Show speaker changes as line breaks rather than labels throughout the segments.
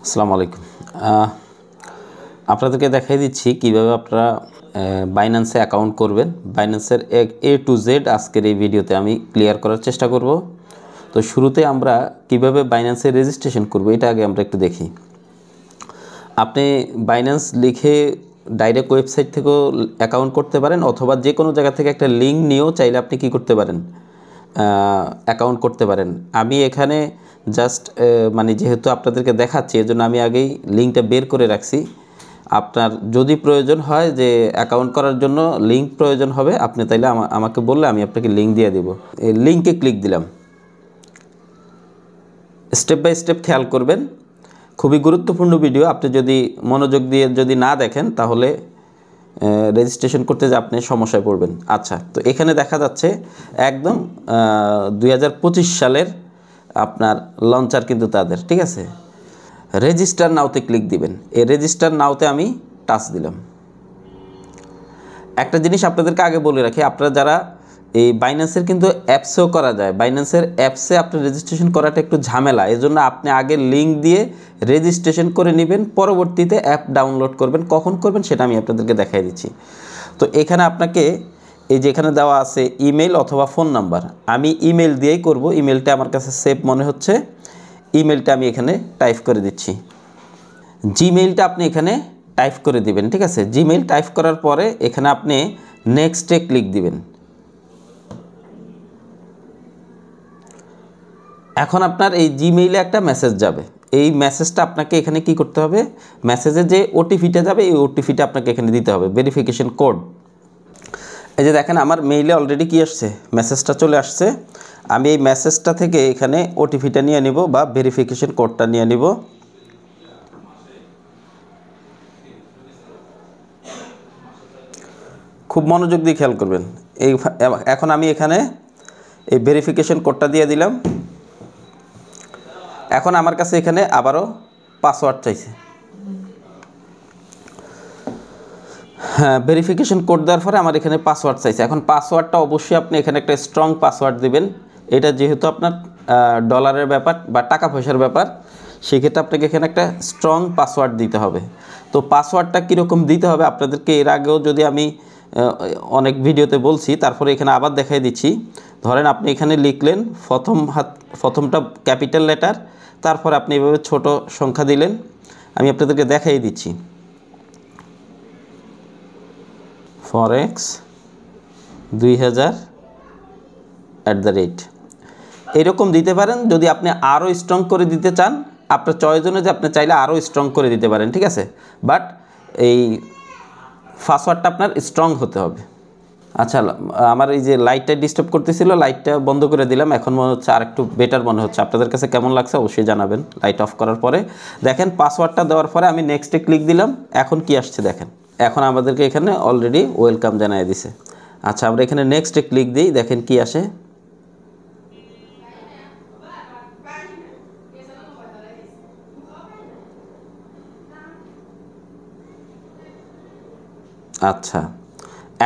আসসালামু আলাইকুম। আপনাদেরকে দেখাই দিচ্ছি কিভাবে আপনারা বাইন্যান্সে অ্যাকাউন্ট করবেন। বাইন্যান্সের A to Z আজকের এই ভিডিওতে আমি ক্লিয়ার করার চেষ্টা করব। তো শুরুতে আমরা কিভাবে বাইন্যান্সে রেজিস্ট্রেশন করব এটা আগে আমরা একটু দেখি। আপনি বাইন্যান্স লিখে ডাইরেক্ট ওয়েবসাইট থেকেও অ্যাকাউন্ট করতে পারেন, অথবা যে কোনো জায়গা থেকে একটা লিঙ্ক নিয়েও চাইলে আপনি কি করতে পারেন, অ্যাকাউন্ট করতে পারেন। আমি এখানে জাস্ট মানে যেহেতু আপনাদেরকে দেখাচ্ছি এজন্য আমি আগেই লিঙ্কটা বের করে রাখছি। আপনার যদি প্রয়োজন হয় যে অ্যাকাউন্ট করার জন্য লিঙ্ক প্রয়োজন হবে, আপনি তাইলে আমাকে বললে আমি আপনাকে লিঙ্ক দিয়ে দেব। এই লিঙ্কে ক্লিক দিলাম। স্টেপ বাই স্টেপ খেয়াল করবেন, খুবই গুরুত্বপূর্ণ ভিডিও। আপনি যদি মনোযোগ দিয়ে যদি না দেখেন তাহলে রেজিস্ট্রেশন করতে যে আপনি সমস্যায় পড়বেন। আচ্ছা, তো এখানে দেখা যাচ্ছে একদম 2025 সালের আপনার লঞ্চার কিন্তু তাদের, ঠিক আছে। রেজিস্টার নাওতে ক্লিক দিবেন। এই রেজিস্টার নাওতে আমি টাচ দিলাম। একটা জিনিস আপনাদেরকে আগে বলে রাখি, আপনারা যারা এই বাইন্যান্সের কিন্তু অ্যাপসেও করা যায়। বাইন্যান্সের অ্যাপসে আপনার রেজিস্ট্রেশন করাটা একটু ঝামেলা, এজন্য আপনি আগে লিঙ্ক দিয়ে রেজিস্ট্রেশন করে নেবেন, পরবর্তীতে অ্যাপ ডাউনলোড করবেন। কখন করবেন সেটা আমি আপনাদেরকে দেখাই দিচ্ছি। তো এখানে আপনাকে এই যে এখানে দেওয়া আছে ইমেল অথবা ফোন নাম্বার, আমি ইমেল দিয়েই করব। ইমেলটা আমার কাছে সেভ মনে হচ্ছে, ইমেলটা আমি এখানে টাইপ করে দিচ্ছি। জিমেইলটা আপনি এখানে টাইপ করে দিবেন, ঠিক আছে। জিমেইল টাইপ করার পরে এখানে আপনি নেক্সটে ক্লিক দিবেন। এখন আপনার এই জিমেইলে একটা মেসেজ যাবে। এই মেসেজটা আপনাকে এখানে কি করতে হবে, মেসেজে যে ওটিপিটা যাবে এই ওটিপিটা আপনাকে এখানে দিতে হবে, ভেরিফিকেশন কোড। এই যে দেখেন আমার মেইলে অলরেডি কি আসছে, মেসেজটা চলে আসছে। আমি এই মেসেজটা থেকে এখানে ওটিপিটা নিয়ে নিব বা ভেরিফিকেশন কোডটা নিয়ে নিব। খুব মনোযোগ দিয়ে খেয়াল করবেন। এখন আমি এখানে এই ভেরিফিকেশন কোডটা দিয়ে দিলাম। এখন আমার কাছে এখানে আবারও পাসওয়ার্ড চাইছে। হ্যাঁ, ভেরিফিকেশন কোড দেওয়ার পরে আমার এখানে পাসওয়ার্ড চাইছে। এখন পাসওয়ার্ডটা অবশ্যই আপনি এখানে একটা স্ট্রং পাসওয়ার্ড দিবেন। এটা যেহেতু আপনার ডলারের ব্যাপার বা টাকা পয়সার ব্যাপার, সেক্ষেত্রে আপনাকে এখানে একটা স্ট্রং পাসওয়ার্ড দিতে হবে। তো পাসওয়ার্ডটা কীরকম দিতে হবে আপনাদেরকে এর আগেও যদি আমি অনেক ভিডিওতে বলছি, তারপরে এখানে আবার দেখাই দিচ্ছি। ধরেন আপনি এখানে লিখলেন প্রথমটা ক্যাপিটাল লেটার, তারপর আপনি এভাবে ছোট সংখ্যা দিলেন। আমি আপনাদেরকে দেখাই দিচ্ছি, ফরেক্স 2000 @ এরকম দিতে পারেন। যদি আপনি আরও স্ট্রং করে দিতে চান, আপনার চয়েস অনুযায়ী আপনি চাইলে আরও স্ট্রং করে দিতে পারেন, ঠিক আছে। বাট এই পাসওয়ার্ডটা আপনার স্ট্রং হতে হবে। আচ্ছা, আমার এই যে লাইটটা ডিস্টার্ব করতেছিল, লাইটটা বন্ধ করে দিলাম। এখন মনে হচ্ছে আর একটু বেটার মনে হচ্ছে। আপনাদের কাছে কেমন লাগছে অবশ্যই জানাবেন লাইট অফ করার পরে। দেখেন পাসওয়ার্ডটা দেওয়ার পরে আমি নেক্সটে ক্লিক দিলাম। এখন কি আসছে দেখেন, এখন আমাদেরকে এখানে অলরেডি ওয়েলকাম জানিয়ে দিছে। আচ্ছা, আমরা এখানে নেক্সটে ক্লিক দিই, দেখেন কি আসে। আচ্ছা,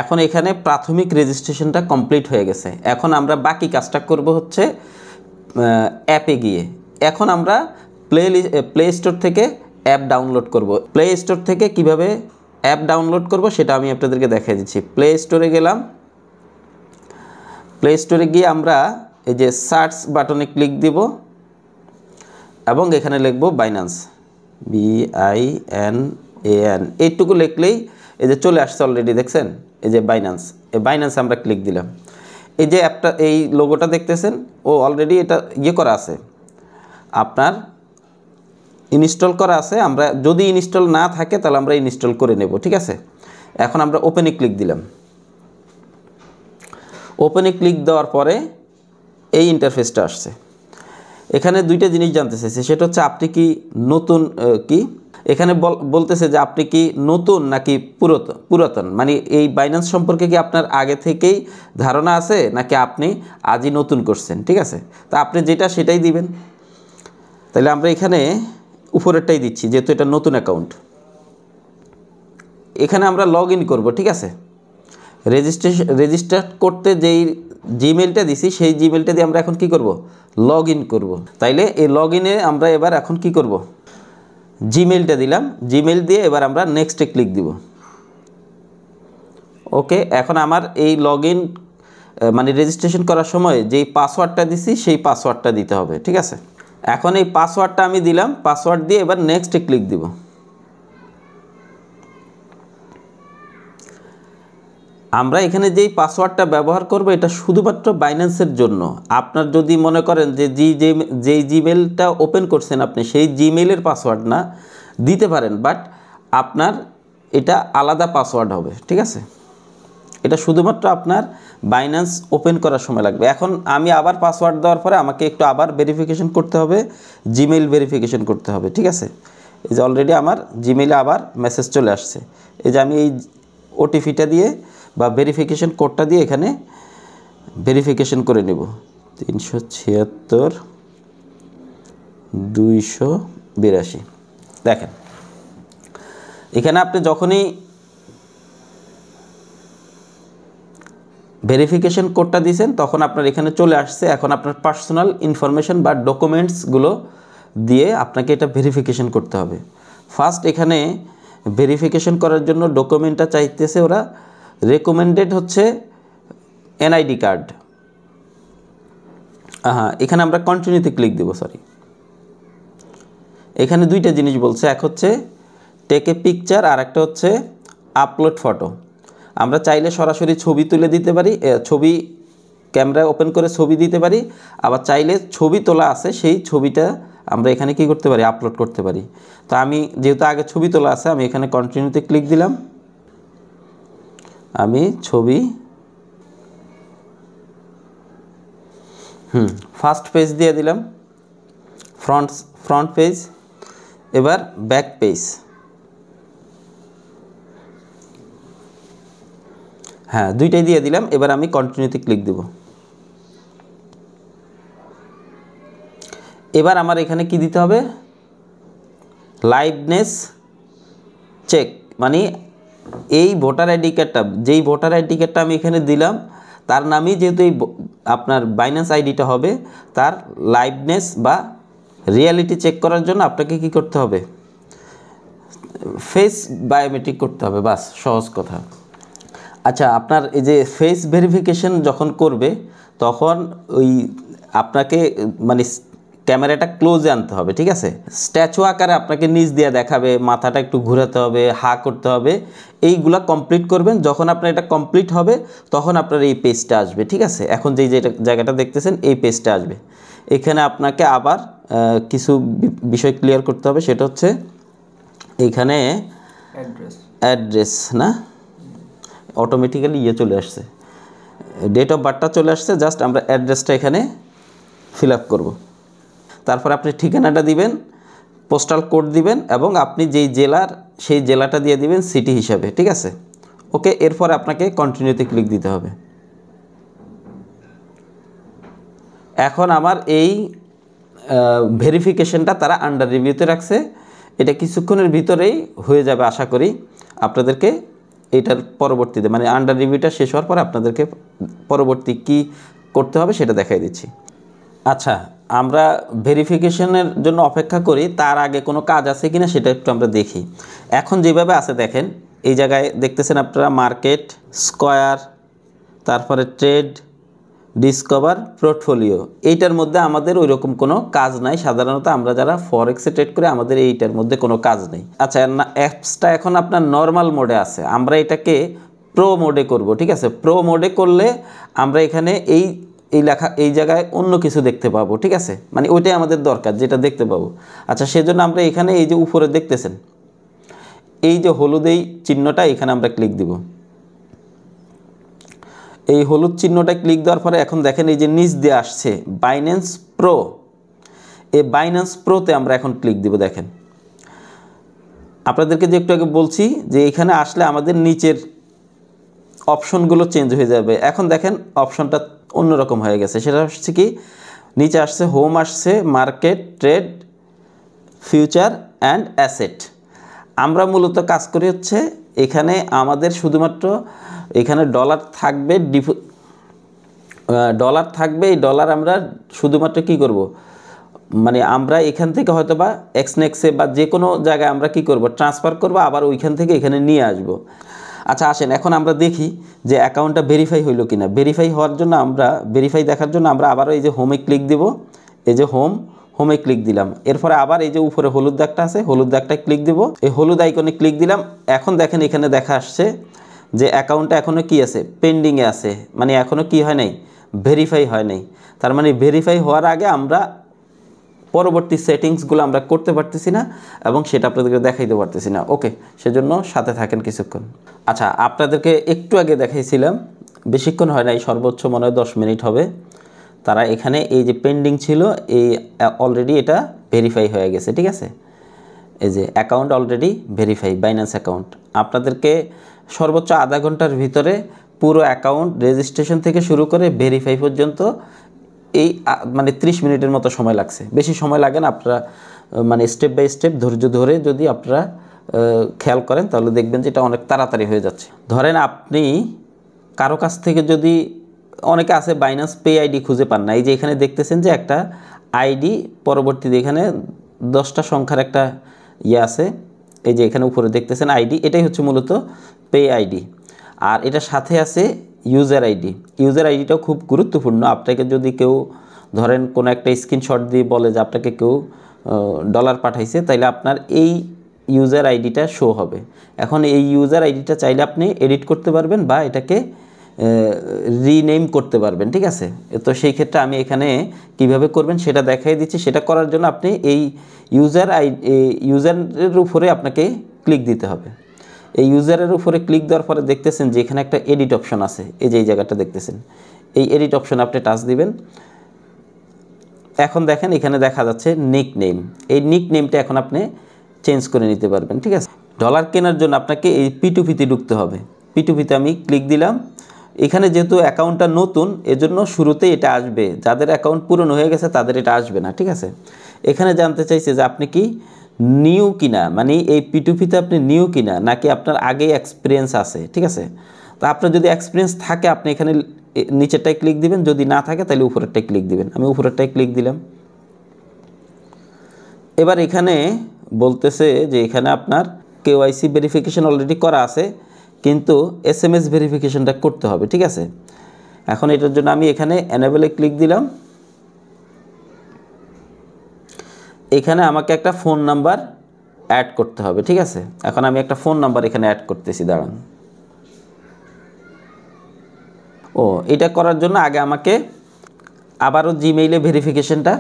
এখন এখানে প্রাথমিক রেজিস্ট্রেশনটা কমপ্লিট হয়ে গেছে। এখন আমরা বাকি কাজটা করব হচ্ছে অ্যাপে গিয়ে। এখন আমরা প্লে স্টোর থেকে অ্যাপ ডাউনলোড করব। প্লে স্টোর থেকে কিভাবে অ্যাপ ডাউনলোড করব সেটা আমি আপনাদেরকে দেখিয়ে দিচ্ছি। প্লে স্টোরে গেলাম। প্লে স্টোরে গিয়ে আমরা এই যে সার্চ বাটনে ক্লিক দিব এবং এখানে লিখব বাইন্যান্স, BINAN। এইটুকু লিখলেই এই যে চলে আসছে অলরেডি, দেখছেন এই যে বাইন্যান্স। এই বাইন্যান্সে আমরা ক্লিক দিলাম। এই যে অ্যাপটা, এই লোগোটা দেখতেছেন, ও অলরেডি এটা করা আছে, আপনার ইনস্টল করা আছে। আমরা যদি ইনস্টল না থাকে তাহলে আমরা ইনস্টল করে নেব, ঠিক আছে। এখন আমরা ওপেনে ক্লিক দিলাম। ওপেনে ক্লিক দেওয়ার পরে এই ইন্টারফেসটা আসছে। এখানে দুইটা জিনিস জানতে চাইছে, সেটা হচ্ছে আপনি কি নতুন, কি এখানে বলতেছে যে আপনি কি নতুন নাকি পুরাতন, মানে এই বাইন্যান্স সম্পর্কে কি আপনার আগে থেকেই ধারণা আছে নাকি আপনি আজই নতুন করছেন, ঠিক আছে। তা আপনি যেটা সেটাই দিবেন। তাহলে আমরা এখানে উপরেরটাই দিচ্ছি যেহেতু এটা নতুন অ্যাকাউন্ট। এখানে আমরা লগ ইন করবো, ঠিক আছে। রেজিস্টার করতে যেই জিমেলটা দিছি সেই জিমেলটা দিয়ে আমরা এখন কি করব, লগ ইন করবো। তাইলে এই লগ ইনে আমরা এবার এখন কি করব, জিমেলটা দিলাম, জিমেল দিয়ে এবার আমরা নেক্সটে ক্লিক দিব। ওকে, এখন আমার এই লগ ইন মানে রেজিস্ট্রেশন করার সময় যেই পাসওয়ার্ডটা দিছি সেই পাসওয়ার্ডটা দিতে হবে, ঠিক আছে। এখন এই পাসওয়ার্ডটা আমি দিলাম, পাসওয়ার্ড দিয়ে এবার নেক্সটে ক্লিক দিব। আমরা এখানে যেই পাসওয়ার্ডটা ব্যবহার করব এটা শুধুমাত্র বাইন্যান্সের জন্য। আপনার যদি মনে করেন যে যেই জিমেলটা ওপেন করছেন আপনি সেই জিমেলের পাসওয়ার্ড না, দিতে পারেন, বাট আপনার এটা আলাদা পাসওয়ার্ড হবে, ঠিক আছে। এটা শুধুমাত্র আপনার বাইন্যান্স ওপেন করার সময় লাগবে। এখন আমি আবার পাসওয়ার্ড দেওয়ার পরে আমাকে একটু আবার ভেরিফিকেশন করতে হবে, জিমেইল ভেরিফিকেশন করতে হবে, ঠিক আছে। এই যে অলরেডি আমার জিমেইলে আবার মেসেজ চলে আসছে। এই যে আমি এই ওটিপিটা দিয়ে বা ভেরিফিকেশন কোডটা দিয়ে এখানে ভেরিফিকেশন করে নেব। 376-282 দেখেন, এখানে আপনি যখনই ভেরিফিকেশন কোডটা দিয়েছেন তখন আপনার এখানে চলে আসছে। এখন আপনার পার্সোনাল ইনফরমেশন বা ডকুমেন্টসগুলো দিয়ে আপনাকে এটা ভেরিফিকেশন করতে হবে। ফার্স্ট এখানে ভেরিফিকেশন করার জন্য ডকুমেন্টটা চাইতেছে ওরা, রেকমেন্ডেড হচ্ছে এনআইডি কার্ড। এখানে আমরা কন্টিনিউতে ক্লিক দেব, সরি। এখানে দুইটা জিনিস বলছে, এক হচ্ছে টেক এ পিকচার আর একটা হচ্ছে আপলোড ফটো। আমরা চাইলে সরাসরি ছবি তুলে দিতে পারি, ছবি ক্যামেরা ওপেন করে ছবি দিতে পারি, আবার চাইলে ছবি তোলা আছে সেই ছবিটা আমরা এখানে কি করতে পারি, আপলোড করতে পারি। তো আমি যেহেতু আগে ছবি তোলা আছে আমি এখানে কন্টিনিউতে ক্লিক দিলাম, আমি ছবি ফার্স্ট পেজ দিয়ে দিলাম, ফ্রন্ট পেজ, এবার ব্যাক পেজ। হ্যাঁ, দুইটাই দিয়ে দিলাম। এবার আমি কন্টিনিউতে ক্লিক দেব। এবার আমার এখানে কি দিতে হবে, লাইভনেস চেক, মানে এই ভোটার আইডি কার্ডটা, যেই ভোটার আইডি কার্ডটা আমি এখানে দিলাম তার নামই যেহেতু এই আপনার বাইন্যান্স আইডিটা হবে, তার লাইভনেস বা রিয়ালিটি চেক করার জন্য আপনাকে কি করতে হবে, ফেস বায়োমেট্রিক করতে হবে, বাস, সহজ কথা। আচ্ছা, আপনার এই যে ফেস ভেরিফিকেশন যখন করবে তখন ওই আপনাকে মানে ক্যামেরাটা ক্লোজে আনতে হবে, ঠিক আছে। স্ট্যাচু আকারে আপনাকে নিচ দিয়ে দেখাবে, মাথাটা একটু ঘোরাতে হবে, হা করতে হবে, এইগুলা কমপ্লিট করবেন। যখন আপনার এটা কমপ্লিট হবে তখন আপনার এই পেজটা আসবে, ঠিক আছে। এখন যেই জায়গাটা দেখতেছেন এই পেজটা আসবে। এখানে আপনাকে আবার কিছু বিষয় ক্লিয়ার করতে হবে, সেটা হচ্ছে এখানে অ্যাড্রেস না, অটোমেটিক্যালি চলে আসছে, ডেট অফ বার্থটা চলে আসছে, জাস্ট আমরা অ্যাড্রেসটা এখানে ফিল আপ করবো। তারপর আপনি ঠিকানাটা দিবেন, পোস্টাল কোড দিবেন এবং আপনি যেই জেলার সেই জেলাটা দিয়ে দিবেন সিটি হিসাবে, ঠিক আছে। ওকে, এরপর আপনাকে কন্টিনিউতে ক্লিক দিতে হবে। এখন আমার এই ভেরিফিকেশনটা তারা আন্ডার রিভিউতে রাখছে, এটা কিছুক্ষণের ভিতরেই হয়ে যাবে আশা করি। আপনাদেরকে এটার পরবর্তীতে মানে আন্ডার রিভিউটা শেষ হওয়ার পর আপনাদেরকে পরবর্তী কি করতে হবে সেটা দেখাই দিচ্ছি। আচ্ছা, আমরা ভেরিফিকেশনের জন্য অপেক্ষা করি, তার আগে কোনো কাজ আছে কিনা সেটা একটু আমরা দেখি। এখন যেভাবে আছে দেখেন, এই জায়গায় দেখতেছেন আপনারা মার্কেট, স্কয়ার, তারপরে ট্রেড, ডিসকভার, পোর্টফোলিও, এইটার মধ্যে আমাদের ওই রকম কোনো কাজ নাই। সাধারণত আমরা যারা ফরেক্সে ট্রেড করে আমাদের এইটার মধ্যে কোনো কাজ নেই। আচ্ছা, অ্যাপসটা এখন আপনার নর্মাল মোডে আছে, আমরা এটাকে প্রো মোডে করব, ঠিক আছে। প্রো মোডে করলে আমরা এখানে এই লেখা এই জায়গায় অন্য কিছু দেখতে পাবো, ঠিক আছে, মানে ওইটাই আমাদের দরকার যেটা দেখতে পাবো। আচ্ছা, সেজন্য আমরা এখানে এই যে উপরে দেখতেছেন এই যে হলুদ এই চিহ্নটা, এখানে আমরা ক্লিক দিব। এই হলুদ চিহ্নটা ক্লিক দেওয়ার পরে এখন দেখেন এই যে নিচ দিয়ে আসছে বাইন্যান্স প্রো, এই বাইন্যান্স প্রোতে আমরা এখন ক্লিক দিব। দেখেন আপনাদেরকে যে একটু আগে বলছি যে এখানে আসলে আমাদের নিচের অপশনগুলো চেঞ্জ হয়ে যাবে। এখন দেখেন অপশনটা অন্যরকম হয়ে গেছে, সেটা হচ্ছে কি, নিচে আসছে হোম, আসছে market, trade, future and asset. আমরা মূলত কাজ করি হচ্ছে এখানে আমাদের শুধুমাত্র এখানে ডলার থাকবে, ডলার থাকবে। এই ডলার আমরা শুধুমাত্র কি করব, মানে আমরা এখান থেকে হয়তো বা এক্সনেক্সে বা যে কোনো জায়গায় আমরা কি করব, ট্রান্সফার করব, আবার ওইখান থেকে এখানে নিয়ে আসব। আচ্ছা আসেন এখন আমরা দেখি যে অ্যাকাউন্টটা ভেরিফাই হইলো কিনা। ভেরিফাই হওয়ার জন্য আমরা ভেরিফাই দেখার জন্য আমরা আবারও এই যে হোমে ক্লিক দিব, এই যে হোমে ক্লিক দিলাম। এরপরে আবার এই যে উপরে হলুদ দাগটা আছে, হলুদ দাগটায় ক্লিক দিব, এই হলুদ আইকনে ক্লিক দিলাম। এখন দেখেন এখানে দেখা আসছে যে অ্যাকাউন্টটা এখনও কি আছে, পেন্ডিংয়ে আছে, মানে এখনও কি হয় নাই, ভেরিফাই হয় নাই। তার মানে ভেরিফাই হওয়ার আগে আমরা পরবর্তী সেটিংসগুলো আমরা করতে পারতেছি না এবং সেটা আপনাদেরকে দেখাইতে পারতেছি না। ওকে, সেজন্য সাথে থাকেন কিছুক্ষণ। আচ্ছা, আপনাদেরকে একটু আগে দেখাইছিলাম, বেশিক্ষণ হয় নাই, সর্বোচ্চ মনে হয় 10 মিনিট হবে। তারা এখানে এই যে পেন্ডিং ছিল, এই অলরেডি এটা ভেরিফাই হয়ে গেছে। ঠিক আছে, এই যে account already verify, Binance account. আপনাদেরকে সর্বোচ্চ আধা ঘন্টার ভিতরে পুরো অ্যাকাউন্ট রেজিস্ট্রেশন থেকে শুরু করে ভেরিফাই পর্যন্ত এই মানে 30 মিনিটের মতো সময় লাগছে, বেশি সময় লাগে না। আপনারা মানে স্টেপ বাই স্টেপ ধৈর্য ধরে যদি আপনারা খেয়াল করেন তাহলে দেখবেন যে এটা অনেক তাড়াতাড়ি হয়ে যাচ্ছে। ধরেন আপনি কারো কাছ থেকে যদি, অনেকে আছে বাইন্যান্স পে আইডি খুঁজে পান না, এই যে এখানে দেখতেছেন যে একটা আইডি, পরবর্তীতে এখানে 10টা সংখ্যার একটা ইয়ে আছে, এই যে এখানে উপরে দেখতেছেন আইডি, এটাই হচ্ছে মূলত পে আইডি। আর এটার সাথে আছে ইউজার আইডি। ইউজার আইডিটাও খুব গুরুত্বপূর্ণ। আপনাকে যদি কেউ ধরেন কোনো একটা স্ক্রিনশট দিয়ে বলে যে আপনাকে কেউ ডলার পাঠাইছে, তাইলে আপনার এই ইউজার আইডিটা শো হবে। এখন এই ইউজার আইডিটা চাইলে আপনি এডিট করতে পারবেন বা এটাকে রিনেম করতে পারবেন। ঠিক আছে, তো সেই ক্ষেত্রে আমি এখানে কিভাবে করবেন সেটা দেখাই দিচ্ছি। সেটা করার জন্য আপনি এই ইউজারের উপরে আপনাকে ক্লিক দিতে হবে। এই ইউজারের উপরে ক্লিক দেওয়ার পরে দেখতেছেন যে এখানে একটা এডিট অপশন আছে, এই যে এই জায়গাটা দেখতেছেন, এই এডিট অপশন আপনি টাচ দিবেন। এখন দেখেন এখানে দেখা যাচ্ছে নিক নেম, এই নিক নেমটা এখন আপনি চেঞ্জ করে নিতে পারবেন। ঠিক আছে, ডলার কেনার জন্য আপনাকে এই P2P-তে ঢুকতে হবে। P2P-তে আমি ক্লিক দিলাম। এখানে যেহেতু অ্যাকাউন্টটা নতুন, এজন্য শুরুতেই এটা আসবে, যাদের অ্যাকাউন্ট পুরনো হয়ে গেছে তাদের এটা আসবে না। ঠিক আছে, এখানে জানতে চাইছে যে আপনি কি নিউ কিনা, মানে এই P2P-তে আপনি নিউ কিনা নাকি আপনার আগেই এক্সপিরিয়েন্স আছে। ঠিক আছে, তো আপনার যদি এক্সপিরিয়েন্স থাকে আপনি এখানে নিচেরটায় ক্লিক দিবেন, যদি না থাকে তাহলে উপরেরটায় ক্লিক দিবেন। আমি উপরেরটায় ক্লিক দিলাম। এবার এখানে বলতেছে যে এখানে আপনার KYC ভেরিফিকেশন অলরেডি করা আছে, কিন্তু SMS ভেরিফিকেশনটা করতে হবে। ঠিক আছে, এখন এটার জন্য আমি এখানে এনেবলে ক্লিক দিলাম। এখানে আমাকে একটা ফোন নাম্বার অ্যাড করতে হবে। ঠিক আছে, এখন আমি একটা ফোন নাম্বার এখানে অ্যাড করতেছি, দাঁড়ান। এটা করার জন্য আগে আমাকে আবারও জিমেইলে ভেরিফিকেশনটা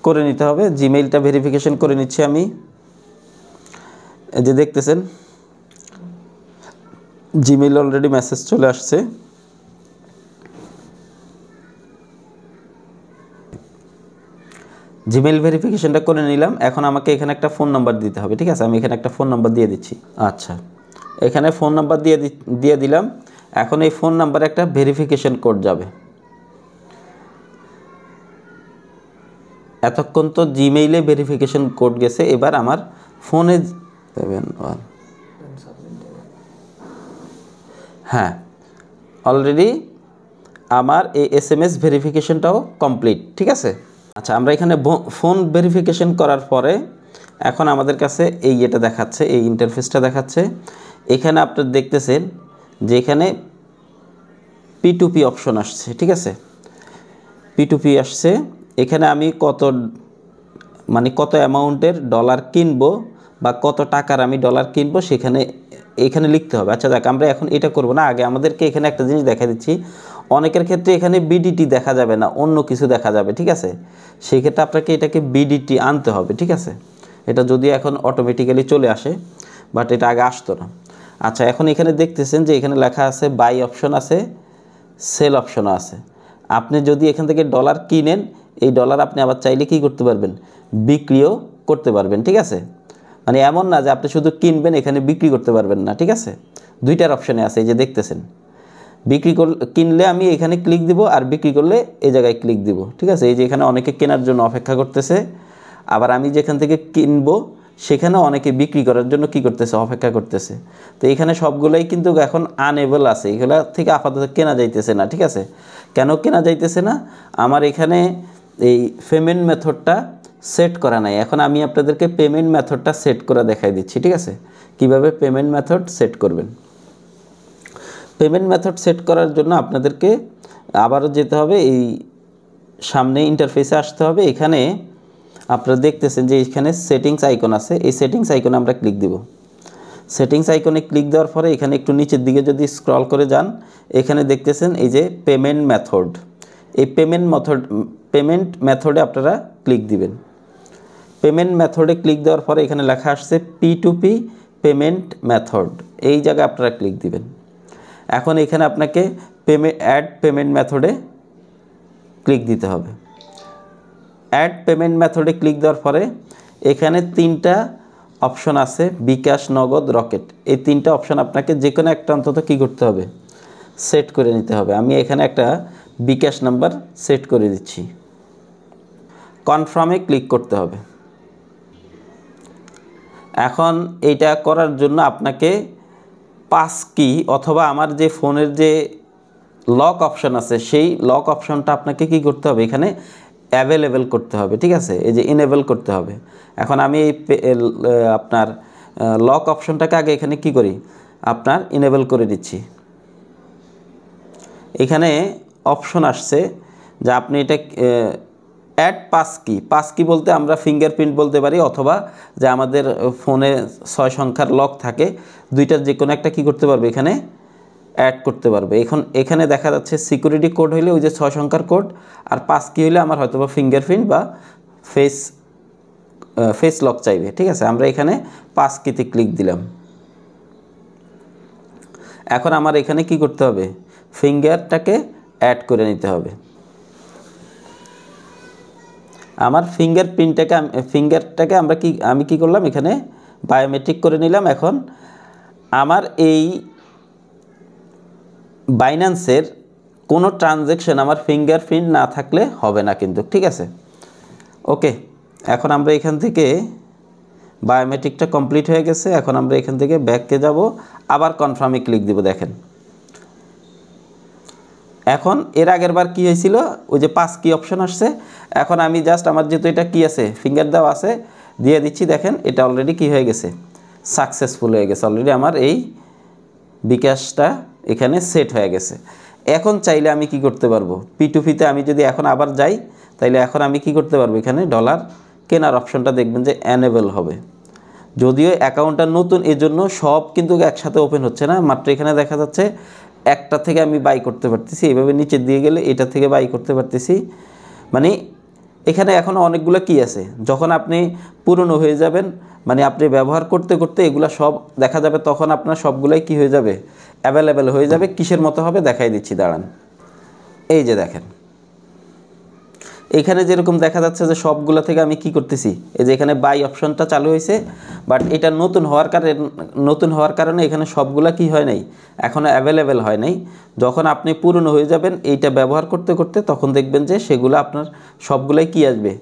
করে নিতে হবে। জিমেইলটা ভেরিফিকেশন করে নিচ্ছি আমি। এই যে দেখতেছেন জিমেইল অলরেডি মেসেজ চলে আসছে। জিমেইল ভেরিফিকেশনটা করে নিলাম। এখন আমাকে এখানে একটা ফোন নাম্বার দিতে হবে। ঠিক আছে, আমি এখানে একটা ফোন নাম্বার দিয়ে দিচ্ছি। আচ্ছা, এখানে ফোন নাম্বার দিয়ে দিলাম। এখন এই ফোন নাম্বারে একটা ভেরিফিকেশন কোড যাবে। এতক্ষণ তো জিমেইলে ভেরিফিকেশন কোড গেছে, এবার আমার ফোনে 71, হ্যাঁ অলরেডি আমার এই SMS ভেরিফিকেশনটাও কমপ্লিট। ঠিক আছে, আচ্ছা আমরা এখানে ফোন ভেরিফিকেশন করার পরে এখন আমাদের কাছে এই এটা দেখাচ্ছে, এই ইন্টারফেসটা দেখাচ্ছে। এখানে আপনারা দেখতেছেন যে এখানে P2P অপশন আসছে। ঠিক আছে, P2P আসছে। এখানে আমি কত অ্যামাউন্টের ডলার কিনবো বা কত টাকার আমি ডলার কিনবো এখানে লিখতে হবে। আচ্ছা দেখ, আমরা এখন এটা করব না, আগে আমাদেরকে এখানে একটা জিনিস দেখা দিচ্ছি। অনেকের ক্ষেত্রে এখানে BDT দেখা যাবে না, অন্য কিছু দেখা যাবে। ঠিক আছে, সেই ক্ষেত্রে আপনাকে এটাকে BDT আনতে হবে। ঠিক আছে, এটা যদি এখন অটোমেটিক্যালি চলে আসে, বাট এটা আগে আসতো না। আচ্ছা, এখন এখানে দেখতেছেন যে এখানে লেখা আছে বাই অপশন আছে, সেল অপশনও আছে। আপনি যদি এখান থেকে ডলার কিনেন, এই ডলার আপনি আবার চাইলে কি করতে পারবেন, বিক্রিও করতে পারবেন। ঠিক আছে, মানে এমন না যে আপনি শুধু কিনবেন, এখানে বিক্রি করতে পারবেন না। ঠিক আছে, দুইটার অপশানে আছে, এই যে দেখতেছেন। কিনলে আমি এখানে ক্লিক দিব, আর বিক্রি করলে এই জায়গায় ক্লিক দিব। ঠিক আছে, এই যে এখানে অনেকে কেনার জন্য অপেক্ষা করতেছে। আবার আমি যেখান থেকে কিনবো সেখানে অনেকে বিক্রি করার জন্য কি করতেছে, অপেক্ষা করতেছে। তো এখানে সবগুলাই কিন্তু এখন আনএবল আছে, এগুলা থেকে আপাতত কেনা যাইতেছে না। ঠিক আছে, কেন কেনা যাইতেছে না? আমার এখানে এই পেমেন্ট মেথডটা সেট করা নাই। এখন আমি আপনাদেরকে পেমেন্ট মেথডটা সেট করে দেখাই দিচ্ছি। ঠিক আছে, কিভাবে পেমেন্ট মেথড সেট করবেন। পেমেন্ট মেথড সেট করার জন্য আপনাদেরকে আবারও যেতে হবে, এই সামনে ইন্টারফেসে আসতে হবে। এখানে আপনারা দেখতেছেন যে এখানে সেটিংস আইকন আছে, এই সেটিংস আইকনে আমরা ক্লিক দিব। সেটিংস আইকনে ক্লিক দেওয়ার পরে এখানে একটু নিচের দিকে যদি স্ক্রল করে যান, এখানে দেখতেছেন এই যে পেমেন্ট মেথড। এই পেমেন্ট মেথডে আপনারা ক্লিক দিবেন। পেমেন্ট মেথডে ক্লিক দেওয়ার পরে এখানে লেখা আসছে P2P পেমেন্ট মেথড, এই জায়গায় আপনারা ক্লিক দিবেন। এখন এখানে আপনাকে অ্যাড পেমেন্ট মেথডে ক্লিক দিতে হবে। অ্যাড পেমেন্ট মেথডে ক্লিক দেওয়ার পরে এখানে 3টা অপশন আছে, বিকাশ, নগদ, রকেট। এই 3টা অপশন আপনাকে যে কোনো একটা অন্তত কী করতে হবে, সেট করে নিতে হবে। আমি এখানে একটা বিকাশ নাম্বার সেট করে দিচ্ছি। কনফার্মে ক্লিক করতে হবে। এখন এইটা করার জন্য আপনাকে পাস কি অথবা আমার যে ফোনের যে লক অপশন আছে সেই লক অপশনটা আপনাকে কি করতে হবে, এখানে অ্যাভেলেবেল করতে হবে। ঠিক আছে, এই যে ইনেবল করতে হবে। এখন আমি এই আপনার লক অপশনটাকে আগে এখানে কি করি, আপনার ইনেবল করে দিচ্ছি। এখানে অপশন আসছে যে আপনি এটা অ্যাড পাস কি বলতে আমরা ফিঙ্গারপ্রিন্ট বলতে পারি, অথবা যে আমাদের ফোনে 6 সংখ্যার লক থাকে, দুইটার যে কোনো একটা কী করতে পারবে, এখানে অ্যাড করতে পারবে। এখানে দেখা যাচ্ছে সিকিউরিটি কোড হইলে ওই যে 6 সংখ্যার কোড, আর পাস কি হইলে আমার হয়তো বা ফিঙ্গারপ্রিন্ট বা ফেস লক চাইবে। ঠিক আছে, আমরা এখানে পাস কিতে ক্লিক দিলাম। এখন আমার এখানে কি করতে হবে, ফিঙ্গারটাকে অ্যাড করে নিতে হবে। আমার ফিঙ্গারটাকে আমি কি করলাম, এখানে বায়োমেট্রিক করে নিলাম। এখন আমার এই বাইন্যান্সের কোনো ট্রানজ্যাকশন আমার ফিঙ্গারপ্রিন্ট না থাকলে হবে না কিন্তু। ঠিক আছে, ওকে। এখন আমরা এখান থেকে বায়োমেট্রিকটা কমপ্লিট হয়ে গেছে। এখন আমরা এখান থেকে ব্যাকে যাব, আবার কনফার্মে ক্লিক দিব। দেখেন এখন এর আগের বার কী হয়েছিল, ওই যে পাস কি অপশন আসছে। এখন আমি জাস্ট আমার যেহেতু এটা কি আছে, ফিঙ্গার দেওয়া আছে, দিয়ে দিচ্ছি। দেখেন এটা অলরেডি কি হয়ে গেছে, সাকসেসফুল হয়ে গেছে। অলরেডি আমার এই বিকাশটা এখানে সেট হয়ে গেছে। এখন চাইলে আমি কি করতে পারবো, P2P-তে আমি যদি এখন আবার যাই, তাইলে এখন আমি কি করতে পারবো, এখানে ডলার কেনার অপশনটা দেখবেন যে অ্যানেবল হবে। যদিও অ্যাকাউন্টটা নতুন, এজন্য সব কিন্তু একসাথে ওপেন হচ্ছে না, মাত্র এখানে দেখা যাচ্ছে একটা থেকে আমি বাই করতে পারতেছি। এইভাবে নিচে দিয়ে গেলে এটা থেকে বাই করতে পারতেছি। মানে এখানে এখনও অনেকগুলো কি আছে, যখন আপনি পুরনো হয়ে যাবেন, মানে আপনি ব্যবহার করতে করতে এগুলো সব দেখা যাবে, তখন আপনার সবগুলাই কি হয়ে যাবে, অ্যাভেলেবেল হয়ে যাবে। কিসের মতো হবে দেখাই দিচ্ছি, দাঁড়ান। এই যে দেখেন এখানে যেরকম দেখা যাচ্ছে যে সবগুলো থেকে আমি কি করতেছি, এই যে এখানে বাই অপশনটা চালু হয়েছে, বাট এটা নতুন হওয়ার কারণে এখানে সবগুলা কি হয় নাই, এখনও অ্যাভেলেবেল হয় নাই। যখন আপনি পুরনো হয়ে যাবেন এইটা ব্যবহার করতে করতে, তখন দেখবেন যে সেগুলো আপনার সবগুলাই কি আসবে,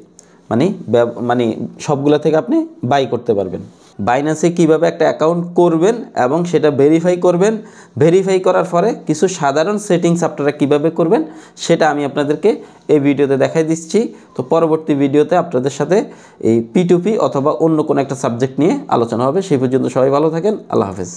মানে সবগুলো থেকে আপনি বাই করতে পারবেন। বাইন্যান্সে কিভাবে একটা অ্যাকাউন্ট করবেন এবং সেটা ভেরিফাই করবেন, ভেরিফাই করার পরে কিছু সাধারণ সেটিংস আপনারা কিভাবে করবেন সেটা আমি আপনাদেরকে এই ভিডিওতে দেখাই দিচ্ছি। তো পরবর্তী ভিডিওতে আপনাদের সাথে এই P2P অথবা অন্য কোনো একটা সাবজেক্ট নিয়ে আলোচনা হবে। সেই পর্যন্ত সবাই ভালো থাকেন, আল্লাহ হাফেজ।